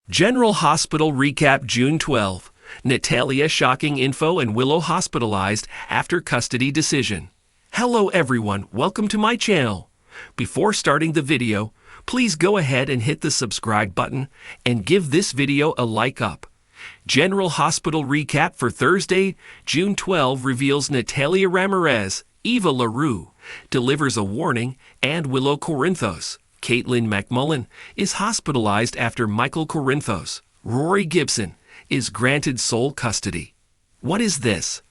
General Hospital Recap June 12. Natalia shocking info and Willow hospitalized after custody decision. Hello everyone, welcome to my channel. Before starting the video, please go ahead and hit the subscribe button and give this video a like up. General Hospital Recap for Thursday, June 12 reveals Natalia Ramirez, Eva LaRue, delivers a warning, and Willow Corinthos, Caitlin McMullen, is hospitalized after Michael Corinthos, Rory Gibson, is granted sole custody. What is this?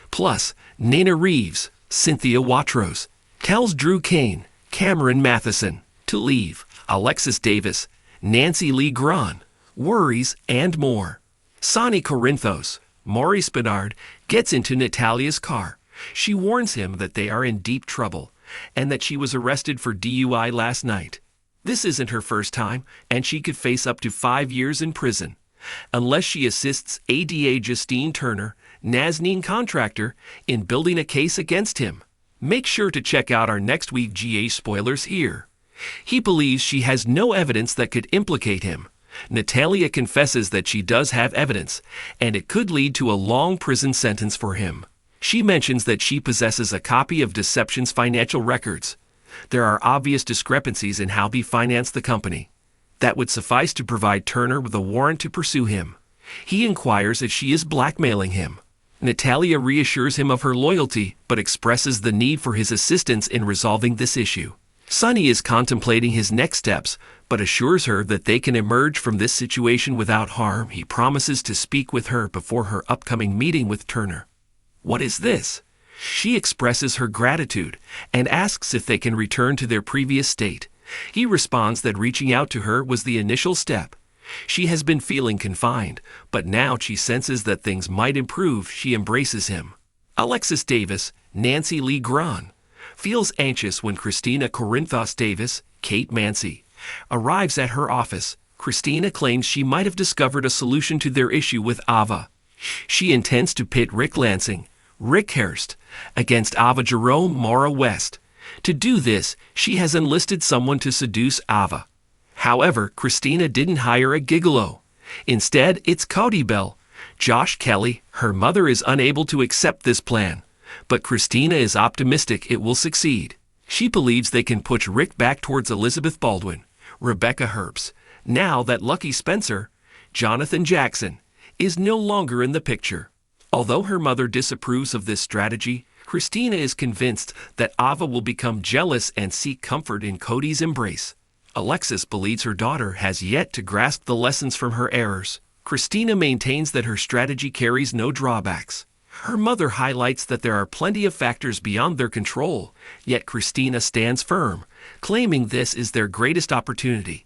Plus, Nana Reeves, Cynthia Watros, tells Drew Kane, Cameron Matheson, to leave, Alexis Davis, Nancy Lee Grahn, worries, and more. Sonny Corinthos, Maurice Bedard, gets into Natalia's car. She warns him that they are in deep trouble and that she was arrested for DUI last night. This isn't her first time, and she could face up to 5 years in prison, unless she assists ADA Justine Turner, Nazneen contractor, in building a case against him. Make sure to check out our next week GA spoilers here. He believes she has no evidence that could implicate him. Natalia confesses that she does have evidence, and it could lead to a long prison sentence for him. She mentions that she possesses a copy of Deception's financial records. There are obvious discrepancies in how he financed the company. That would suffice to provide Turner with a warrant to pursue him. He inquires if she is blackmailing him. Natalia reassures him of her loyalty, but expresses the need for his assistance in resolving this issue. Sonny is contemplating his next steps, but assures her that they can emerge from this situation without harm. He promises to speak with her before her upcoming meeting with Turner. What is this? She expresses her gratitude and asks if they can return to their previous state. He responds that reaching out to her was the initial step. She has been feeling confined, but now she senses that things might improve. She embraces him. Alexis Davis, Nancy Lee Grahn, feels anxious when Christina Corinthos Davis, Kate Mancy, arrives at her office. Christina claims she might have discovered a solution to their issue with Ava. She intends to pit Rick Lansing, Rick Hurst, against Ava Jerome Mora West. To do this, she has enlisted someone to seduce Ava. However, Christina didn't hire a gigolo. Instead, it's Cody Bell. Josh Kelly, her mother, is unable to accept this plan, but Christina is optimistic it will succeed. She believes they can push Rick back towards Elizabeth Baldwin, Rebecca Herbst, now that Lucky Spencer, Jonathan Jackson, is no longer in the picture. Although her mother disapproves of this strategy, Christina is convinced that Ava will become jealous and seek comfort in Cody's embrace. Alexis believes her daughter has yet to grasp the lessons from her errors. Christina maintains that her strategy carries no drawbacks. Her mother highlights that there are plenty of factors beyond their control, yet Christina stands firm, claiming this is their greatest opportunity.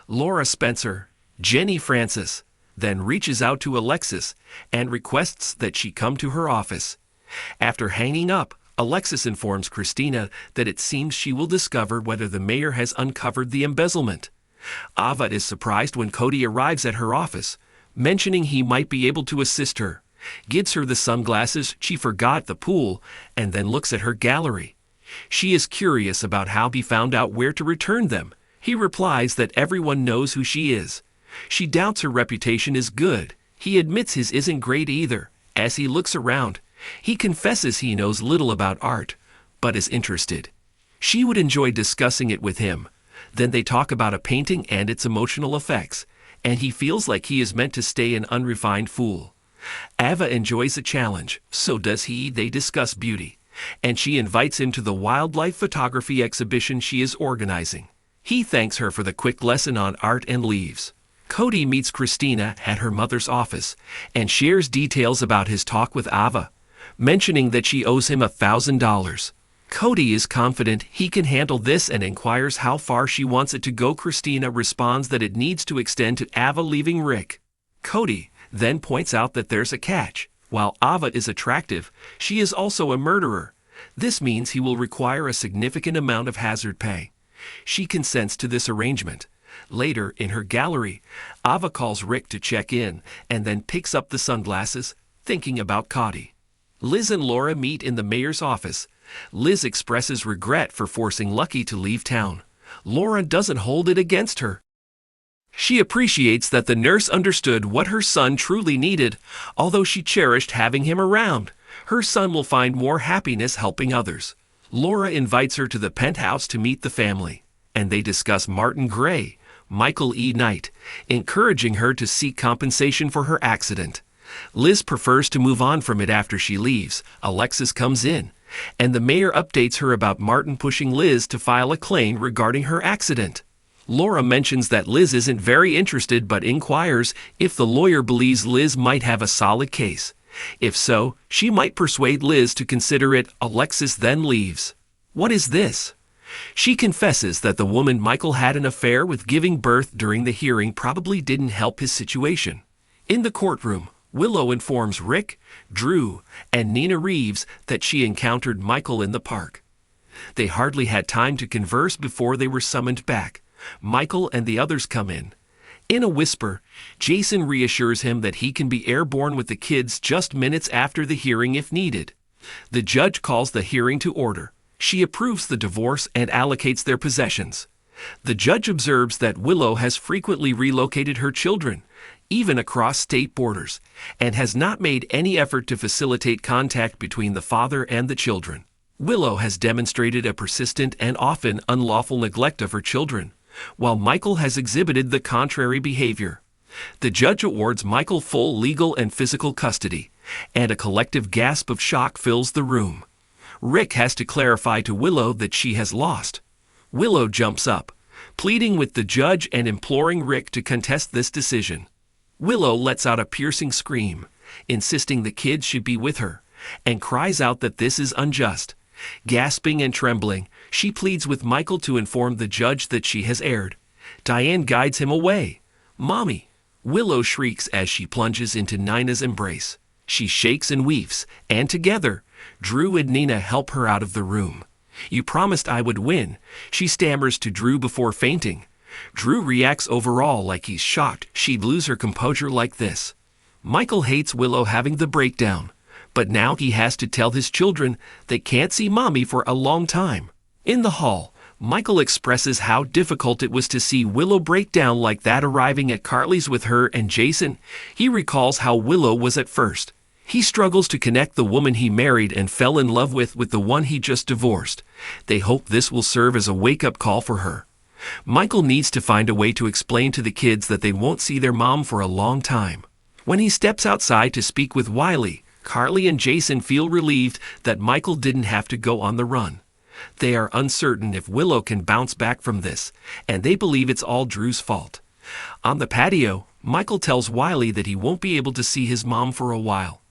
Laura Spencer, Jenny Francis, then reaches out to Alexis and requests that she come to her office. After hanging up, Alexis informs Christina that it seems she will discover whether the mayor has uncovered the embezzlement. Ava is surprised when Cody arrives at her office, mentioning he might be able to assist her, gives her the sunglasses she forgot at the pool, and then looks at her gallery. She is curious about how he found out where to return them. He replies that everyone knows who she is. She doubts her reputation is good. He admits his isn't great either. As he looks around, he confesses he knows little about art, but is interested. She would enjoy discussing it with him. Then they talk about a painting and its emotional effects, and he feels like he is meant to stay an unrefined fool. Ava enjoys the challenge, so does he. They discuss beauty, and she invites him to the wildlife photography exhibition she is organizing. He thanks her for the quick lesson on art and leaves. Cody meets Christina at her mother's office and shares details about his talk with Ava, mentioning that she owes him $1,000. Cody is confident he can handle this and inquires how far she wants it to go. Christina responds that it needs to extend to Ava leaving Rick. Cody then points out that there's a catch. While Ava is attractive, she is also a murderer. This means he will require a significant amount of hazard pay. She consents to this arrangement. Later, in her gallery, Ava calls Rick to check in and then picks up the sunglasses, thinking about Cody. Liz and Laura meet in the mayor's office. Liz expresses regret for forcing Lucky to leave town. Laura doesn't hold it against her. She appreciates that the nurse understood what her son truly needed, although she cherished having him around. Her son will find more happiness helping others. Laura invites her to the penthouse to meet the family, and they discuss Martin Gray, Michael E. Knight, encouraging her to seek compensation for her accident. Liz prefers to move on from it after she leaves. Alexis comes in, and the mayor updates her about Martin pushing Liz to file a claim regarding her accident. Laura mentions that Liz isn't very interested but inquires if the lawyer believes Liz might have a solid case. If so, she might persuade Liz to consider it. Alexis then leaves. What is this? She confesses that the woman Michael had an affair with giving birth during the hearing probably didn't help his situation. In the courtroom, Willow informs Rick, Drew, and Nina Reeves that she encountered Michael in the park. They hardly had time to converse before they were summoned back. Michael and the others come in. In a whisper, Jason reassures him that he can be airborne with the kids just minutes after the hearing if needed. The judge calls the hearing to order. She approves the divorce and allocates their possessions. The judge observes that Willow has frequently relocated her children, even across state borders, and has not made any effort to facilitate contact between the father and the children. Willow has demonstrated a persistent and often unlawful neglect of her children, while Michael has exhibited the contrary behavior. The judge awards Michael full legal and physical custody, and a collective gasp of shock fills the room. Rick has to clarify to Willow that she has lost. Willow jumps up, pleading with the judge and imploring Rick to contest this decision. Willow lets out a piercing scream, insisting the kids should be with her, and cries out that this is unjust. Gasping and trembling, she pleads with Michael to inform the judge that she has erred. Diane guides him away. "Mommy!" Willow shrieks as she plunges into Nina's embrace. She shakes and weeps, and together, Drew and Nina help her out of the room. "You promised I would win," she stammers to Drew before fainting. Drew reacts overall like he's shocked she'd lose her composure like this. Michael hates Willow having the breakdown, but now he has to tell his children they can't see Mommy for a long time. In the hall, Michael expresses how difficult it was to see Willow break down like that arriving at Carly's with her and Jason. He recalls how Willow was at first. He struggles to connect the woman he married and fell in love with the one he just divorced. They hope this will serve as a wake-up call for her. Michael needs to find a way to explain to the kids that they won't see their mom for a long time. When he steps outside to speak with Wiley, Carly and Jason feel relieved that Michael didn't have to go on the run. They are uncertain if Willow can bounce back from this, and they believe it's all Drew's fault. On the patio, Michael tells Wiley that he won't be able to see his mom for a while.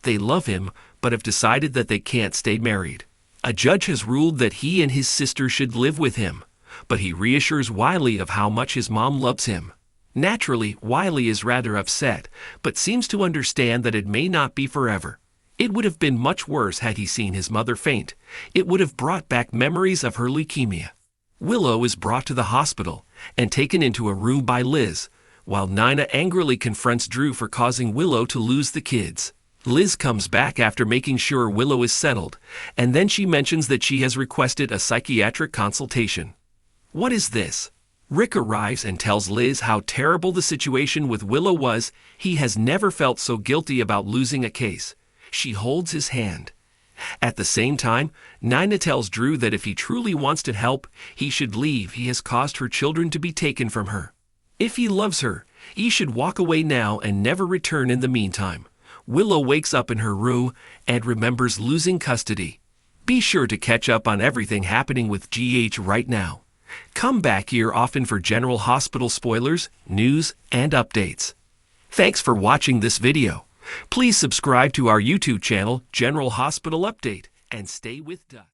They love him, but have decided that they can't stay married. A judge has ruled that he and his sister should live with him, but he reassures Wiley of how much his mom loves him. Naturally, Wiley is rather upset, but seems to understand that it may not be forever. It would have been much worse had he seen his mother faint. It would have brought back memories of her leukemia. Willow is brought to the hospital and taken into a room by Liz, while Nina angrily confronts Drew for causing Willow to lose the kids. Liz comes back after making sure Willow is settled, and then she mentions that she has requested a psychiatric consultation. What is this? Rick arrives and tells Liz how terrible the situation with Willow was. He has never felt so guilty about losing a case. She holds his hand. At the same time, Nina tells Drew that if he truly wants to help, he should leave. He has caused her children to be taken from her. If he loves her, he should walk away now and never return in the meantime. Willow wakes up in her room and remembers losing custody. Be sure to catch up on everything happening with GH right now. Come back here often for General Hospital spoilers, news, and updates. Thanks for watching this video. Please subscribe to our YouTube channel, General Hospital Update, and stay with us.